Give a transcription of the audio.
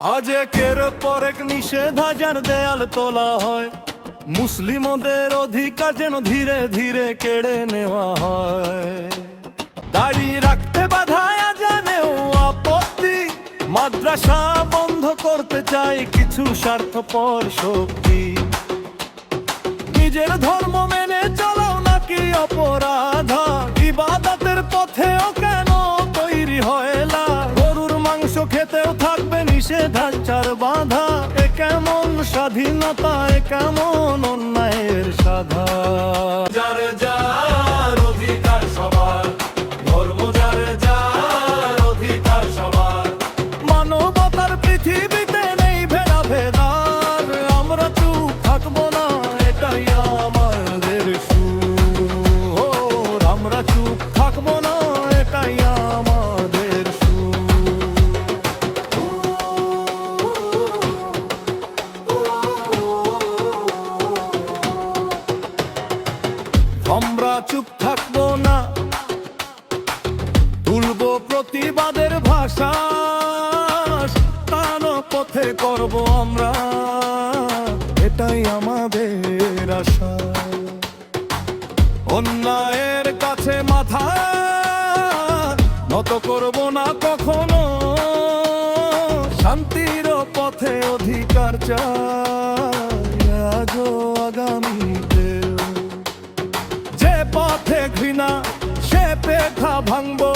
আজ একের পর এক নিষেধাজ্ঞার দেয়াল তোলা হয়, মুসলিমদের অধিকার যেন ধীরে ধীরে কেড়ে নেওয়া হয়। দাড়ি রাখতে বাধায় জানেও আপত্তি, মাদ্রাসা বন্ধ করতে চাই কিছু স্বার্থপর শক্তি। নিজের ধর্ম মেনে চলাও নাকি অপরাধ, ইবাদতের পথেও কেন তৈরি হয় লা? গরুর মাংস খেতেও থাকবে নিষেধাজ্ঞার বাধা। এ কেমন স্বাধীনতা, এ কেমন অন্যায়ের সাধা? যার যার অধিকার সবার, ধর্ম যার যার অধিকার সবার। মানবতার পৃথিবীতে নেই ভেদাভেদার, আমরা চুপ থাকবো না, এটাই আমাদের সুর। আমরা চুপ থাকবো না, এটাই আমাদের সুর। আমরা চুপ থাকবো না, তুলবো প্রতিবাদের ভাষা। কানো পথে করব আমরা, এটাই আমাদের আশা। অন্যায়ের কাছে মাথা নত করব না কখনো, শান্তির পথে অধিকার চাই আজও আগামীতে। যে পথে ঘৃণা সে পেখা ভাঙবো,